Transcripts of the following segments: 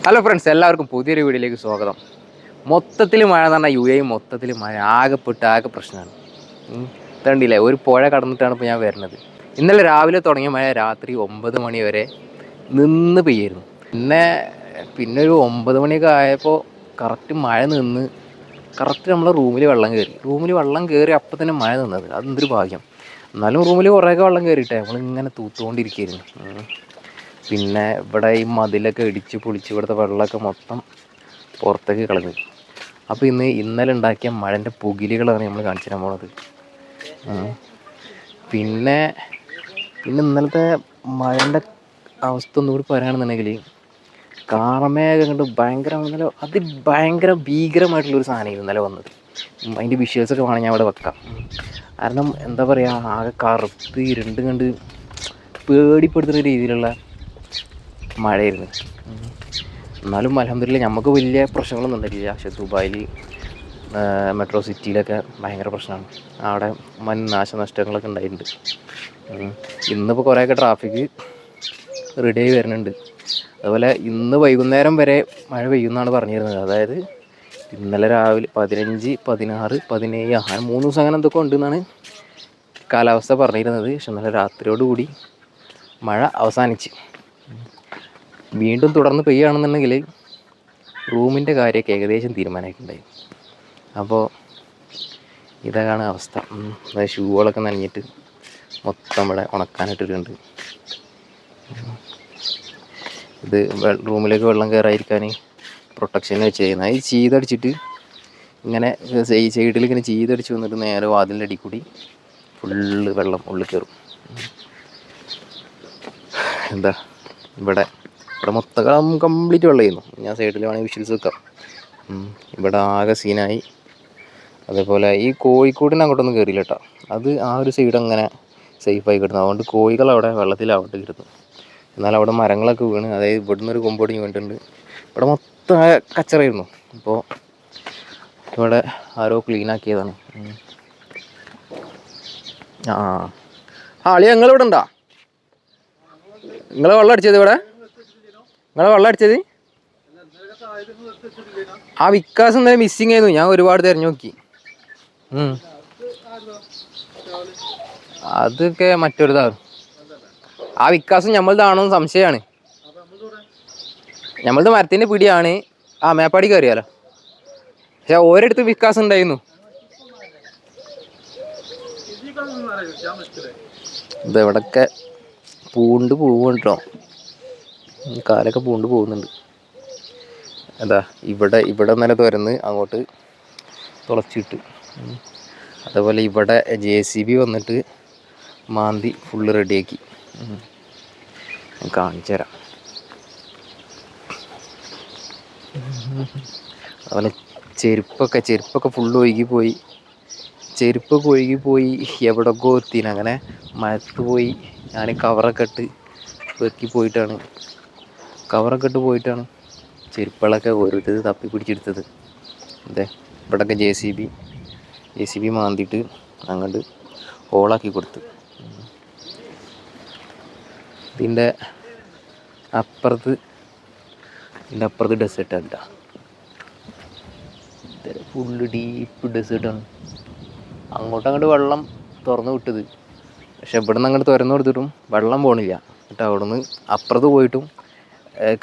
Hello friends, എല്ലാവർക്കും പുതിയൊരു വീഡിയോയിലേക്ക് സ്വാഗതം. മൊത്തത്തിൽ മഴ എന്ന് പറഞ്ഞാൽ UAE മൊത്തത്തിൽ മഴ ആകെ പ്രശ്നമാണ്. കണ്ടില്ലേ, ഒരു പുഴ കടന്നിട്ടാണ് ഇപ്പോൾ ഞാൻ വരുന്നത്. ഇന്നലെ രാവിലെ തുടങ്ങിയ മഴ രാത്രി 9 മണി വരെ നിന്ന് പെയ്യായിരുന്നു. പിന്നെ ഒരു 9 മണിയൊക്കെ ആയപ്പോൾ കറക്റ്റ് മഴ നിന്ന് കറക്റ്റ് നമ്മളെ റൂമിൽ വെള്ളം കയറി അപ്പം തന്നെ മഴ നിന്നത്. അതെന്തൊരു ഭാഗ്യം. എന്നാലും റൂമിൽ കുറേയൊക്കെ വെള്ളം കയറിയിട്ടേ നമ്മളിങ്ങനെ തൂത്തുകൊണ്ടിരിക്കുകയായിരുന്നു. പിന്നെ ഇവിടെ ഈ മതിലൊക്കെ ഇടിച്ച് പൊളിച്ച് ഇവിടുത്തെ വെള്ളമൊക്കെ മൊത്തം പുറത്തേക്ക് കളഞ്ഞു. അപ്പോൾ ഇന്നലെ ഉണ്ടാക്കിയ മഴൻ്റെ പുകിലുകളാണ് നമ്മൾ കാണിച്ചു തരാൻ പോണത്. പിന്നെ ഇന്നലത്തെ മഴൻ്റെ അവസ്ഥ ഒന്നുകൂടി പറയുകയാണെന്നുണ്ടെങ്കിൽ കാർമേഘം കണ്ട് ഭയങ്കര ഭീകരമായിട്ടുള്ളൊരു സാധനം ഇന്നലെ വന്നത്. അതിൻ്റെ വിഷ്വൽസൊക്കെ വേണം ഞാൻ അവിടെ വെക്കാം. കാരണം എന്താ പറയുക, ആകെ കറുത്ത് ഇരുണ്ട് കണ്ട് പേടിപ്പെടുത്തുന്ന രീതിയിലുള്ള മഴയായിരുന്നു. എന്നാലും അൽഹംദുലില്ലാഹ് നമുക്ക് വലിയ പ്രശ്നങ്ങളൊന്നും ഉണ്ടായിട്ടില്ല. പക്ഷേ ദുബായിൽ മെട്രോ സിറ്റിയിലൊക്കെ ഭയങ്കര പ്രശ്നമാണ്. അവിടെ വൻ നാശനഷ്ടങ്ങളൊക്കെ ഉണ്ടായിട്ടുണ്ട്. ഇന്നിപ്പോൾ കുറേയൊക്കെ ട്രാഫിക് റെഡിയായി വരുന്നുണ്ട്. അതുപോലെ ഇന്ന് വൈകുന്നേരം വരെ മഴ പെയ്യുമെന്നാണ് പറഞ്ഞിരുന്നത്. അതായത് ഇന്നലെ രാവിലെ 15, 16, 17 അങ്ങനെ 3 ദിവസം അങ്ങനെ എന്തൊക്കെ ഉണ്ടെന്നാണ് കാലാവസ്ഥ പറഞ്ഞിരുന്നത്. പക്ഷെ ഇന്നലെ രാത്രിയോടുകൂടി മഴ അവസാനിച്ച് വീണ്ടും തുടർന്ന് പെയ്യുകയാണെന്നുണ്ടെങ്കിൽ റൂമിൻ്റെ കാര്യമൊക്കെ ഏകദേശം തീരുമാനമായിട്ടുണ്ടായി. അപ്പോൾ ഇതാണ് അവസ്ഥ. അതായത് ഷൂകളൊക്കെ നനഞ്ഞിട്ട് മൊത്തം ഇവിടെ ഉണക്കാനിട്ടിട്ടുണ്ട്. ഇത് റൂമിലേക്ക് വെള്ളം കയറാതിരിക്കാൻ പ്രൊട്ടക്ഷൻ വെച്ച് ചെയ്യുന്നത്. ഈ ചീതടിച്ചിട്ട് ഇങ്ങനെ സൈഡിൽ ഇങ്ങനെ ചീതടിച്ച് വന്നിട്ട് നേരെ വാതിലിൻ്റെ അടി കൂടി ഫുള്ള് വെള്ളം ഉള്ളിൽ കയറും. ഇവിടെ മൊത്തം കംപ്ലീറ്റ് വെള്ളമായിരുന്നു. ഞാൻ സൈഡിൽ വേണമെങ്കിൽ വിഷ്വൽസ് വെക്കാം. ഇവിടെ ആകെ സീനായി. അതേപോലെ ഈ കോഴിക്കോടിന് അങ്ങോട്ടൊന്നും കയറിയില്ല കേട്ടോ. അത് ആ ഒരു സൈഡ് അങ്ങനെ സേഫായി കിട്ടുന്നു. അതുകൊണ്ട് കോഴികൾ അവിടെ വെള്ളത്തിലാവട്ടെ കിട്ടുന്നു. എന്നാൽ അവിടെ മരങ്ങളൊക്കെ വീണ്, അതായത് ഇവിടുന്ന് ഒരു കൊമ്പോടി വീണിട്ടുണ്ട്. ഇവിടെ മൊത്തം കച്ചറായിരുന്നു. അപ്പോൾ ഇവിടെ ആരോ ക്ലീനാക്കിയതാണ്. അളിയ ഞങ്ങളിവിടെ ഉണ്ടോ? നിങ്ങളെ വെള്ളം അടിച്ചത് ആ വിക്കാസ് ഇന്നലെ മിസ്സിങ് ആയിരുന്നു. ഞാൻ ഒരുപാട് തിരഞ്ഞു നോക്കി. അതൊക്കെ മറ്റൊരിതാണ്. ആ വിക്കാസും ഞമ്മളതാണോന്ന് സംശയമാണ്. ഞമ്മളത് മരത്തിന്റെ പിടിയാണ്. മേപ്പാടി കയറിയാലോ. പക്ഷെ ഓരോരുത്ത് വിക്കാസ് ഉണ്ടായിരുന്നു. ഇതെവിടൊക്കെ പൂണ്ട് പോവുണ്ടോ, കാലൊക്കെ പൂണ്ട് പോകുന്നുണ്ട്. ഇവിടെ നല്ല തുരന്ന് അങ്ങോട്ട് തുളച്ചിട്ട്. അതേപോലെ ഇവിടെ JCB വന്നിട്ട് മാന്തി ഫുള്ള് റെഡിയാക്കി. കാണിച്ചു തരാം. അതുപോലെ ചെരുപ്പൊക്കെ ഫുള്ള് ഒഴുകിപ്പോയി. എവിടെയൊക്കെ എത്തിന്. അങ്ങനെ മഴത്ത് പോയി. ഞാൻ കവറൊക്കെ ഇട്ട് പോയിട്ടാണ് ചെരുപ്പുകളൊക്കെ ഓരോരുത്തർ തപ്പി പിടിച്ചെടുത്തത്. ഇവിടെയൊക്കെ JCB മാന്തിയിട്ട് അങ്ങോട്ട് ഹോളാക്കി കൊടുത്ത്. ഇതിൻ്റെ അപ്പുറത്ത് ഡെസേർട്ടല്ല, ഫുള്ള് ഡീപ്പ് ഡെസേർട്ടാണ്. അങ്ങോട്ട് വെള്ളം തുറന്നു വിട്ടത്. പക്ഷെ ഇവിടെ നിന്ന് അങ്ങോട്ട് തുറന്നു കൊടുത്തിട്ടും വെള്ളം പോകണില്ല കേട്ടോ. അവിടെ നിന്ന് അപ്പുറത്ത് പോയിട്ടും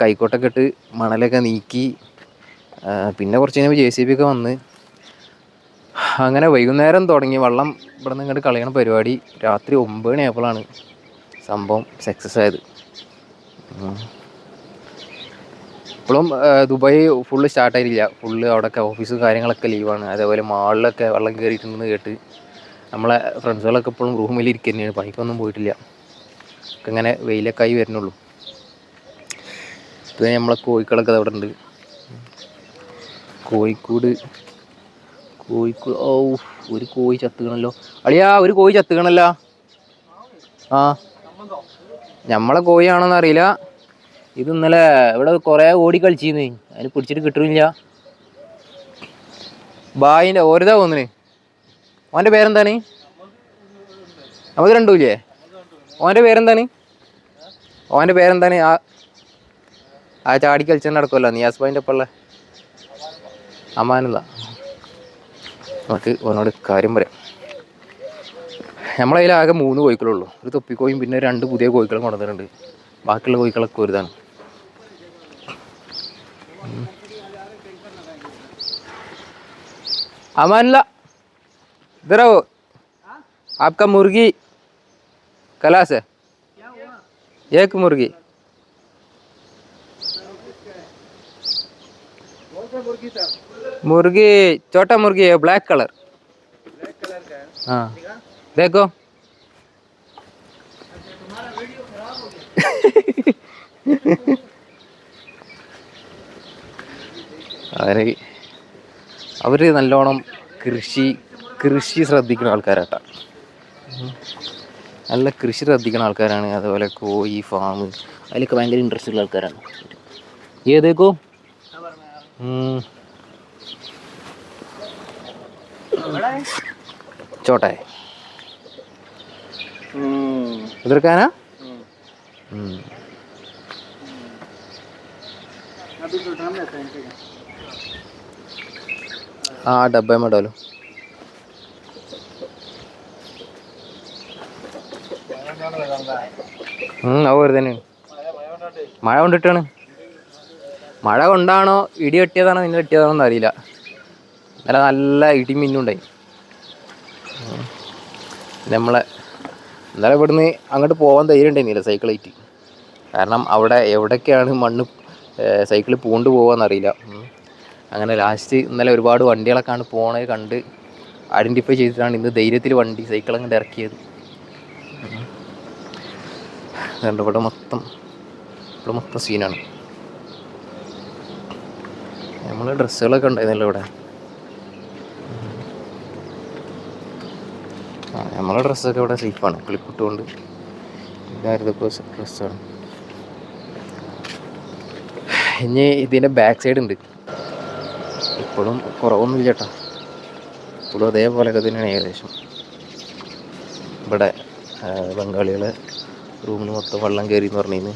കൈക്കോട്ടൊക്കെ ഇട്ട് മണലൊക്കെ നീക്കി. പിന്നെ കുറച്ച് കഴിഞ്ഞപ്പോൾ JCB ഒക്കെ വന്ന് അങ്ങനെ വൈകുന്നേരം തുടങ്ങി വെള്ളം ഇവിടെ നിന്ന് ഇങ്ങോട്ട് കളയണ പരിപാടി. രാത്രി 9 മണി ആയപ്പോഴാണ് സംഭവം സക്സസ് ആയത്. ഇപ്പോഴും ദുബായ് ഫുള്ള് സ്റ്റാർട്ടായിട്ടില്ല. ഫുള്ള് അവിടെയൊക്കെ ഓഫീസും കാര്യങ്ങളൊക്കെ ലീവാണ്. അതേപോലെ മാളിലൊക്കെ വെള്ളം കയറിയിട്ടുണ്ടെന്ന് കേട്ട് നമ്മളെ ഫ്രണ്ട്സുകളൊക്കെ ഇപ്പോഴും റൂമിലിരിക്കുക തന്നെയാണ്. പണിക്കൊന്നും പോയിട്ടില്ല. ഇങ്ങനെ വെയിലൊക്കെ ആയി വരുന്നുള്ളൂ. ഇത് നമ്മളെ കോഴിക്കളൊക്കെ അവിടെ ഉണ്ട്. കോഴിക്കോട് ഒരു കോഴി ചത്തുകണല്ലോ. അളിയാ, ഒരു കോഴി ചത്തുകണല്ലോ. നമ്മളെ കോഴിയാണോന്ന് അറിയില്ല. ഇത് ഇന്നലെ ഇവിടെ കുറേ ഓടി കളിച്ചിരുന്നു. അതിന് പിടിച്ചിട്ട് കിട്ടുന്നില്ല. ബായിൻ്റെ ഓരോ തോന്നുന്നു. ഓൻ്റെ പേരെന്താണ്? നമുക്ക് രണ്ടുമില്ലേ? ഓൻ്റെ പേരെന്താണ്? ആ ചാടി കളിച്ചാൽ നടക്കുമല്ലോ നിയാസ് ഭായിൻ്റെ ഒപ്പം ഉള്ള അമാനുള്ള. നമുക്ക് ഓനോട് കാര്യം പറയാം. നമ്മളതിൽ ആകെ 3 കോഴിക്കളുള്ളൂ. ഒരു തൊപ്പിക്കോയും പിന്നെ 2 പുതിയ കോഴിക്കളും കൊണ്ടുവന്നിട്ടുണ്ട്. ബാക്കിയുള്ള കോഴിക്കളൊക്കെ ഒരുതാണ്. अमानला इधर आओ, आपका मुर्गी क्लास है, एक मुर्गी मुर्गी छोटा मुर्गी है ब्लैक कलर का है। हाँ देखो അവർ നല്ലോണം കൃഷി ശ്രദ്ധിക്കുന്ന ആൾക്കാരാട്ടാ. നല്ല കൃഷി ശ്രദ്ധിക്കുന്ന ആൾക്കാരാണ്. അതുപോലെ കോഴി ഫാം അതിലൊക്കെ ഭയങ്കര ഇൻട്രസ്റ്റ് ഉള്ള ആൾക്കാരാണ്. ഏതേക്കോ छोटा है उधर का है ना। हाँ डब्बे में डालो. അത് തന്നെയാണ്. മഴ കൊണ്ടിട്ടാണ്. മഴ കൊണ്ടാണോ ഇടി വെട്ടിയതാണോ നിന്ന് വെട്ടിയതാണോ എന്ന് അറിയില്ല. ഇന്നലെ നല്ല ഇടി മിന്നുണ്ടായി. നമ്മളെ ഇന്നലെ ഇവിടുന്ന് അങ്ങോട്ട് പോകാൻ ധൈര്യം ഉണ്ടായിരുന്നില്ല സൈക്കിളായിട്ട്. കാരണം അവിടെ എവിടേക്കാണ് മണ്ണ് സൈക്കിൾ പൂണ്ട് പോകാമെന്നറിയില്ല. അങ്ങനെ ലാസ്റ്റ് ഇന്നലെ ഒരുപാട് വണ്ടികളൊക്കെയാണ് പോണത് കണ്ട് ഐഡൻറ്റിഫൈ ചെയ്തിട്ടാണ് ഇന്ന് ധൈര്യത്തിൽ സൈക്കിൾ അങ്ങോട്ട് ഇറക്കിയത്. അതുകൊണ്ട് ഇവിടെ മൊത്തം സീനാണ്. നമ്മൾ ഡ്രസ്സുകളൊക്കെ ഉണ്ടായിരുന്നല്ലോ ഇവിടെ. നമ്മളെ ഡ്രസ്സൊക്കെ ഇവിടെ സേഫാണ്. കിളിക്കുട്ടുകൊണ്ട് ഇതായിരുന്നപ്പോൾ ഡ്രസ്സാണ്. ഇനി ഇതിൻ്റെ ബാക്ക് സൈഡ് ഉണ്ട്. ഇപ്പോഴും കുറവൊന്നുമില്ല ചേട്ടാ. ഇപ്പോഴും അതേപോലെയൊക്കെ തന്നെയാണ് ഏകദേശം. ഇവിടെ ബംഗാളികളെ റൂമിൽ മൊത്തം വെള്ളം കയറി എന്ന് പറഞ്ഞിരുന്നു.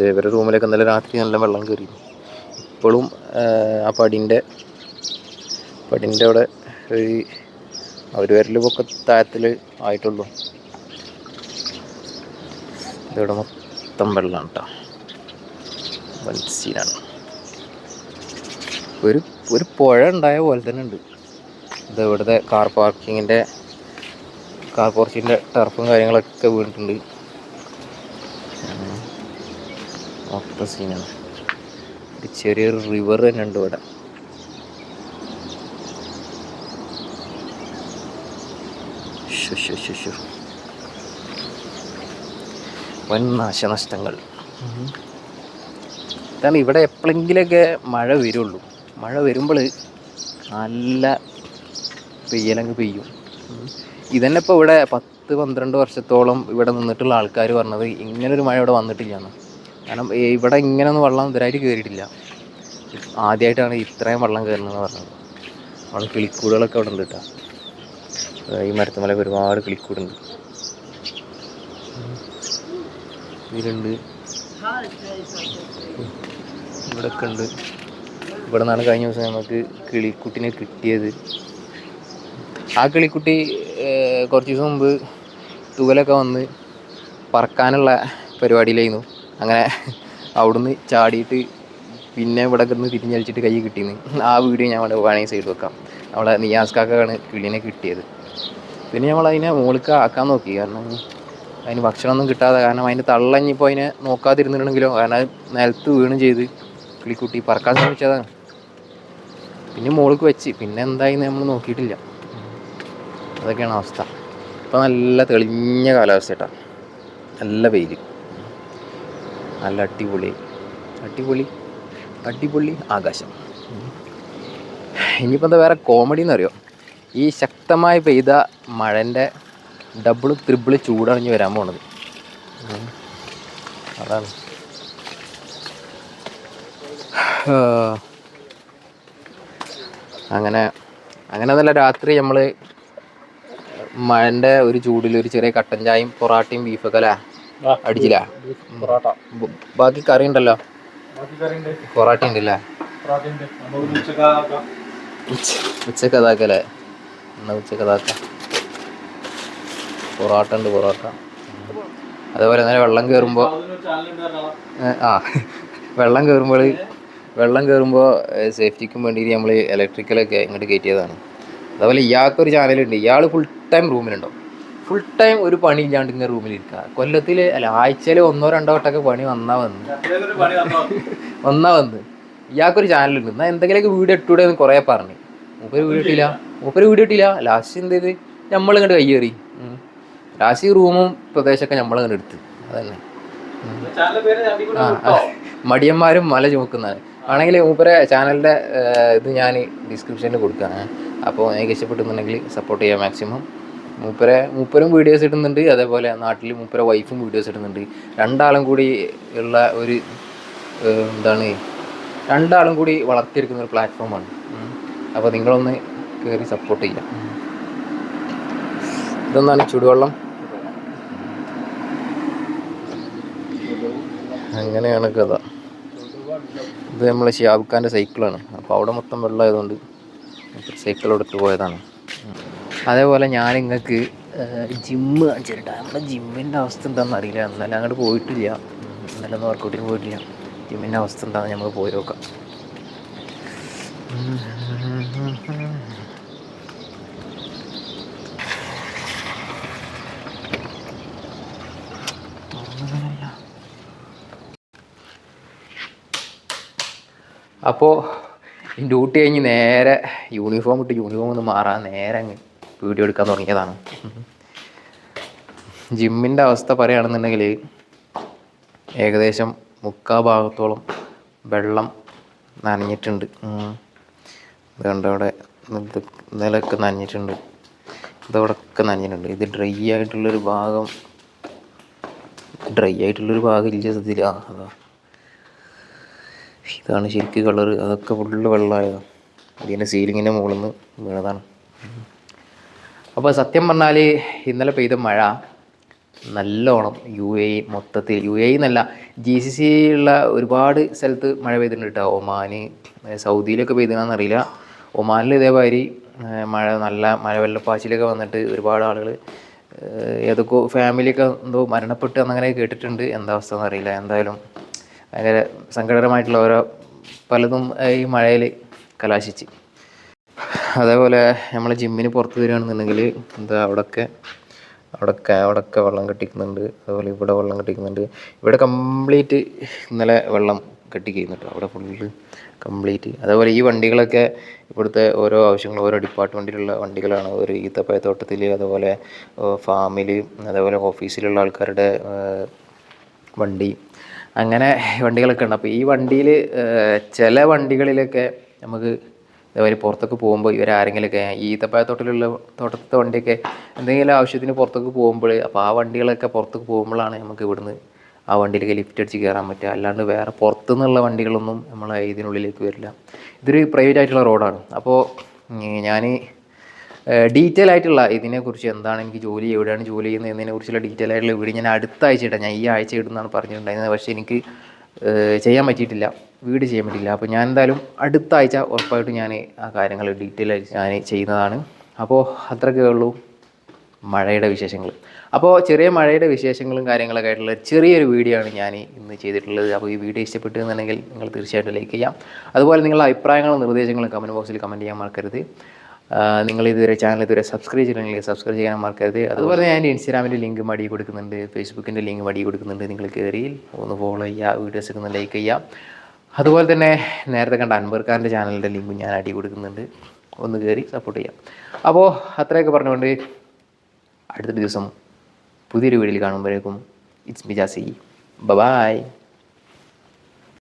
ഇവരുടെ റൂമിലൊക്കെ ഇന്നലെ രാത്രി നല്ല വെള്ളം കയറി. ഇപ്പോഴും ആ പടിൻ്റെ അവിടെ ഒരു വിരൽ പൊക്കെ താഴത്തിൽ ആയിട്ടുള്ളൂ. ഇതിവിടെ മൊത്തം വെള്ളമാണ് കേട്ടോ. സീനാണ്. ഒരു പുഴ ഉണ്ടായ പോലെ തന്നെ ഉണ്ട്. ഇത് ഇവിടുത്തെ കാർ പോർച്ചിൻ്റെ ടർഫും കാര്യങ്ങളൊക്കെ വീണിട്ടുണ്ട്. മൊത്തം സീനാണ്. ചെറിയൊരു റിവർ തന്നെ ഉണ്ട് ഇവിടെ. വൻ നാശനഷ്ടങ്ങൾ. കാരണം ഇവിടെ എപ്പോഴെങ്കിലൊക്കെ മഴ വരുള്ളൂ. മഴ വരുമ്പോൾ നല്ല പെയ്യലങ്ങ് പെയ്യും. ഇതന്നെ ഇപ്പോൾ ഇവിടെ 10-12 വർഷത്തോളം ഇവിടെ നിന്നിട്ടുള്ള ആൾക്കാർ പറഞ്ഞത് ഇങ്ങനൊരു മഴ ഇവിടെ വന്നിട്ടില്ലയെന്ന്. കാരണം ഇവിടെ ഇങ്ങനെയൊന്നും വെള്ളം ഇതുവരായിട്ട് കയറിയിട്ടില്ല. ആദ്യമായിട്ടാണ് ഇത്രയും വെള്ളം കയറുന്നതെന്ന് പറഞ്ഞത്. അവിടെ കിളിക്കൂടുകളൊക്കെ അവിടെ ഉണ്ട് കേട്ടോ. ഈ മരത്തുമലൊക്കെ ഒരുപാട് കിളിക്കൂടുണ്ട്. ഇതിലുണ്ട്, ഇവിടെയൊക്കെ ഉണ്ട്. ഇവിടെ നിന്നാണ് കഴിഞ്ഞ ദിവസം നമുക്ക് കിളിക്കുട്ടിനെ കിട്ടിയത്. ആ കിളിക്കുട്ടി കുറച്ച് ദിവസം മുമ്പ് തൂവലൊക്കെ വന്ന് പറക്കാനുള്ള പരിപാടിയിലായിരുന്നു. അങ്ങനെ അവിടുന്ന് ചാടിയിട്ട് പിന്നെ ഇവിടെ കിടന്ന് തിരിഞ്ഞടിച്ചിട്ട് കൈ കിട്ടിയെന്ന്. ആ വീഡിയോ ഞാൻ അവിടെ വേണമെങ്കിൽ സൈഡ് വെക്കാം. നമ്മളെ നിയാസ്കാക്കാണ് കിളിനെ കിട്ടിയത്. പിന്നെ നമ്മളതിനെ മുകളിലേക്ക് ആക്കാൻ നോക്കി. കാരണം അതിന് ഭക്ഷണമൊന്നും കിട്ടാതെ, കാരണം അതിൻ്റെ തള്ളഞ്ഞിപ്പോൾ അതിനെ നോക്കാതിരുന്നിട്ടുണ്ടെങ്കിലോ, കാരണം അത് നിലത്ത് വീണും ചെയ്ത് കിളിക്കുട്ടി പറക്കാൻ ശ്രമിച്ചതാണ്. പിന്നെ മുകളിലേക്ക് വെച്ച് പിന്നെ എന്തായിന്ന് നമ്മൾ നോക്കിയിട്ടില്ല. അതൊക്കെയാണ് അവസ്ഥ. ഇപ്പോൾ നല്ല തെളിഞ്ഞ കാലാവസ്ഥ കേട്ടോ. നല്ല വെയിൽ, നല്ല അടിപൊളി ആകാശം. ഇനിയിപ്പോൾ എന്താ വേറെ കോമഡി എന്നറിയോ? ഈ ശക്തമായി പെയ്ത മഴൻ്റെ ഡബിള് ത്രിബിള് ചൂടറിഞ്ഞ് വരാൻ പോണത്. അതാണ്. അങ്ങനെ നല്ല രാത്രി നമ്മൾ മഴൻ്റെ ഒരു ചൂടിൽ ഒരു ചെറിയ കട്ടൻ ചായയും പൊറാട്ടയും ബീഫൊക്കെ അല്ലേ അടിച്ചില്ല? ബാക്കി കറി ഉണ്ടല്ലോ, പൊറാട്ട ഉണ്ടല്ലേ? ഉച്ചക്ക് അതാക്കല്ലേ? എന്നാ ഉച്ചക്ക് അതാക്കാം. പൊറോട്ട ഉണ്ട്, പൊറോട്ട. അതേപോലെ തന്നെ വെള്ളം കയറുമ്പോൾ വെള്ളം കയറുമ്പോൾ സേഫ്റ്റിക്കും വേണ്ടിയിട്ട് നമ്മൾ ഇലക്ട്രിക്കലൊക്കെ ഇങ്ങോട്ട് കയറ്റിയതാണ്. അതേപോലെ ഇയാൾക്കൊരു ചാനലുണ്ട്, ഇയാൾ ഫുൾ ടൈം റൂമിലുണ്ടാവും. ഫുൾ ടൈം ഒരു പണി ഇല്ലാണ്ട് ഇങ്ങനെ റൂമിലിരിക്കുക. കൊല്ലത്തിൽ അല്ല, ആഴ്ചയിൽ 1-2 വട്ടമൊക്കെ പണി വന്നാ വന്ന് ഇയാൾക്കൊരു ചാനലുണ്ട്. എന്നാൽ എന്തെങ്കിലുമൊക്കെ വീഡിയോ ഇട്ടൂടെ എന്ന് കുറേ പറഞ്ഞു. മൂപ്പര് വീഡിയോ ഇട്ടില്ല. ലാസ്റ്റ് എന്ത് ചെയ്ത് നമ്മളിങ്ങോട്ട് കയ്യേറി. ലാസ്റ്റ് ഈ റൂമും പ്രദേശമൊക്കെ നമ്മളിങ്ങോട്ട് എടുത്ത്. അതന്നെ മടിയന്മാരും മല ചുമക്കുന്നതാണ്. ആണെങ്കിൽ മൂപ്പരെ ചാനലിൻ്റെ ഇത് ഞാൻ ഡിസ്ക്രിപ്ഷനിൽ കൊടുക്കാം. അപ്പോൾ എനിക്ക് ഇഷ്ടപ്പെട്ടുന്നുണ്ടെങ്കിൽ സപ്പോർട്ട് ചെയ്യാം മാക്സിമം. മൂപ്പരും വീഡിയോസ് ഇടുന്നുണ്ട്, അതേപോലെ നാട്ടിൽ മൂപ്പരെ വൈഫും വീഡിയോസ് ഇടുന്നുണ്ട്. രണ്ടാളും കൂടി ഉള്ള ഒരു രണ്ടാളും കൂടി വളർത്തിയെടുക്കുന്ന ഒരു പ്ലാറ്റ്ഫോമാണ്. അപ്പോൾ നിങ്ങളൊന്ന് കയറി സപ്പോർട്ട് ചെയ്യാം. ഇതൊന്നാണ് ചുടുവെള്ളം. അങ്ങനെയാണ് കഥ. ഇത് നമ്മളെ ഷിയാബ് ഖാൻ്റെ സൈക്കിളാണ്. അപ്പോൾ അവിടെ മൊത്തം വെള്ളമായതുകൊണ്ട് സൈക്കിൾ എടുത്ത് പോയതാണ്. അതേപോലെ ഞാൻ നിങ്ങൾക്ക് ജിമ്മ് കാണിച്ചിട്ട്, നമ്മുടെ ജിമ്മിൻ്റെ അവസ്ഥ എന്താണെന്ന് അറിയില്ല. എന്നാലും അങ്ങോട്ട് പോയിട്ടില്ല, ഇന്നലെ ഒന്നും വർക്കൗട്ടിന് പോയിട്ടില്ല. ജിമ്മിൻ്റെ അവസ്ഥ എന്താണെന്ന് നമുക്ക് പോയി നോക്കാം. അപ്പോൾ ഡ്യൂട്ടി കഴിഞ്ഞ് നേരെ യൂണിഫോം ഒന്ന് മാറാൻ നേരെ അങ്ങ് വീഡിയോ എടുക്കാൻ തുടങ്ങിയതാണ്. ജിമ്മിൻ്റെ അവസ്ഥ പറയുകയാണെന്നുണ്ടെങ്കിൽ ഏകദേശം 3/4 ഭാഗത്തോളം വെള്ളം നനഞ്ഞിട്ടുണ്ട്. ഇതുകൊണ്ട് അവിടെ നിലമൊക്കെ നനഞ്ഞിട്ടുണ്ട്, ഇതവിടെയൊക്കെ നനഞ്ഞിട്ടുണ്ട്. ഇത് ഡ്രൈ ആയിട്ടുള്ളൊരു ഭാഗം ഇല്ല സത്യത്തിൽ. അതാ ഇതാണ് ശരിക്ക് കളറ്. അതൊക്കെ ഫുള്ള് വെള്ളമായതാണ്. അതിൻ്റെ സീലിങ്ങിൻ്റെ മുകളിൽ നിന്ന് വീണതാണ്. അപ്പോൾ സത്യം പറഞ്ഞാൽ ഇന്നലെ പെയ്ത മഴ നല്ലോണം UAE മൊത്തത്തിൽ, UAE എന്നല്ല GCC ഉള്ള ഒരുപാട് സ്ഥലത്ത് മഴ പെയ്തിട്ടുണ്ട് കേട്ടോ. ഒമാൻ, സൗദിയിലൊക്കെ പെയ്തിനാന്നറിയില്ല. ഒമാനിൽ ഇതേമാതിരി നല്ല മഴവെള്ളപ്പാച്ചിലൊക്കെ വന്നിട്ട് ഒരുപാട് ആളുകൾ ഏതൊക്കെ ഫാമിലിയൊക്കെ എന്തോ മരണപ്പെട്ട് എന്നങ്ങനെ കേട്ടിട്ടുണ്ട്. എന്താ അവസ്ഥ എന്നറിയില്ല. എന്തായാലും ഭയങ്കര സങ്കടകരമായിട്ടുള്ള പലതും ഈ മഴയിൽ കലാശിച്ച്. അതേപോലെ നമ്മൾ ജിമ്മിന് പുറത്ത് വരികയാണെന്നുണ്ടെങ്കിൽ അവിടെയൊക്കെ വെള്ളം കെട്ടിക്കുന്നുണ്ട്. അതുപോലെ ഇവിടെ വെള്ളം കെട്ടിക്കുന്നുണ്ട്. ഇവിടെ കംപ്ലീറ്റ് ഇന്നലെ വെള്ളം കെട്ടിക്കുന്നുണ്ട്, അവിടെ ഫുള്ള് കംപ്ലീറ്റ്. അതേപോലെ ഈ വണ്ടികളൊക്കെ ഇവിടുത്തെ ഓരോ ആവശ്യങ്ങൾ, ഓരോ ഡിപ്പാർട്ട്മെൻറ്റിലുള്ള വണ്ടികളാണ്. ഒരു ഈത്തപ്പഴത്തോട്ടത്തിൽ, അതുപോലെ ഫാമിൽ, അതേപോലെ ഓഫീസിലുള്ള ആൾക്കാരുടെ വണ്ടി, അങ്ങനെ വണ്ടികളൊക്കെ ഉണ്ട്. അപ്പോൾ ഈ വണ്ടിയിൽ ചില വണ്ടികളിലൊക്കെ നമുക്ക് അതേപോലെ പുറത്തൊക്കെ പോകുമ്പോൾ ഇവരാരെങ്കിലുമൊക്കെ ഈ തോട്ടത്തെ വണ്ടിയൊക്കെ എന്തെങ്കിലും ആവശ്യത്തിന് പുറത്തൊക്കെ പോകുമ്പോൾ, അപ്പോൾ ആ വണ്ടികളൊക്കെ പുറത്തൊക്കെ പോകുമ്പോഴാണ് നമുക്ക് ഇവിടുന്ന് ആ വണ്ടിയിലേക്ക് ലിഫ്റ്റ് അടിച്ച് കയറാൻ പറ്റുക. അല്ലാണ്ട് വേറെ പുറത്തുനിന്നുള്ള വണ്ടികളൊന്നും നമ്മളെ ഇതിനുള്ളിലേക്ക് വരില്ല. ഇതൊരു പ്രൈവറ്റ് ആയിട്ടുള്ള റോഡാണ്. അപ്പോൾ ഞാൻ ഡീറ്റെയിൽ ആയിട്ടുള്ള ഇതിനെക്കുറിച്ച് എന്താണ് എനിക്ക് ജോലി, എവിടെയാണ് ജോലി ചെയ്യുന്നത് എന്നതിനെക്കുറിച്ചുള്ള ഡീറ്റെയിൽ ആയിട്ടുള്ള വീഡിയോ ഞാൻ അടുത്ത ആഴ്ച ഇടാം. ഞാൻ ഈ ആഴ്ച ഇടുന്നതാണ് പറഞ്ഞിട്ടുണ്ടായിരുന്നത്. പക്ഷേ എനിക്ക് ചെയ്യാൻ പറ്റിയിട്ടില്ല, വീഡിയോ ചെയ്യാൻ പറ്റില്ല. അപ്പോൾ ഞാൻ എന്തായാലും അടുത്ത ആഴ്ച ഉറപ്പായിട്ടും ഞാൻ ആ കാര്യങ്ങൾ ഡീറ്റെയിൽ ആയിട്ട് ഞാൻ ചെയ്യുന്നതാണ്. അപ്പോൾ അത്രയൊക്കെ ഉള്ളൂ മഴയുടെ വിശേഷങ്ങൾ. അപ്പോൾ ചെറിയ മഴയുടെ വിശേഷങ്ങളും കാര്യങ്ങളൊക്കെ ആയിട്ടുള്ള ചെറിയൊരു വീഡിയോ ആണ് ഞാൻ ഇന്ന് ചെയ്തിട്ടുള്ളത്. അപ്പോൾ ഈ വീഡിയോ ഇഷ്ടപ്പെട്ടു എന്നുണ്ടെങ്കിൽ നിങ്ങൾ തീർച്ചയായിട്ടും ലൈക്ക് ചെയ്യാം. അതുപോലെ നിങ്ങളുടെ അഭിപ്രായങ്ങളും നിർദ്ദേശങ്ങളും കമൻറ്റ് ബോക്സിൽ കമൻറ്റ് ചെയ്യാൻ മറക്കരുത്. നിങ്ങൾ ചാനൽ ഇതുവരെ സബ്സ്ക്രൈബ് ചെയ്തിട്ടുണ്ടെങ്കിൽ സബ്സ്ക്രൈബ് ചെയ്യാൻ മറക്കരുത്. അതുപോലെ ഞാൻ ഇൻസ്റ്റാഗ്രാമിൻ്റെ ലിങ്ക് മടി കൊടുക്കുന്നുണ്ട്, ഫേസ്ബുക്കിൻ്റെ ലിങ്ക് മടി കൊടുക്കുന്നുണ്ട്. നിങ്ങൾ കയറി ഒന്ന് ഫോളോ ചെയ്യുക, വീഡിയോസൊക്കെ ഒന്ന് ലൈക്ക് ചെയ്യുക. അതുപോലെ തന്നെ നേരത്തെ കണ്ട അൻവർ ഖാൻ്റെ ചാനലിൻ്റെ ലിങ്ക് ഞാൻ അടി കൊടുക്കുന്നുണ്ട്, ഒന്ന് കയറി സപ്പോർട്ട് ചെയ്യാം. അപ്പോൾ അത്രയൊക്കെ പറഞ്ഞുകൊണ്ട് അടുത്ത ദിവസം പുതിയൊരു വീഡിയോയിൽ കാണുമ്പോഴേക്കും ഇറ്റ്സ് മി ജാസി, ബൈ.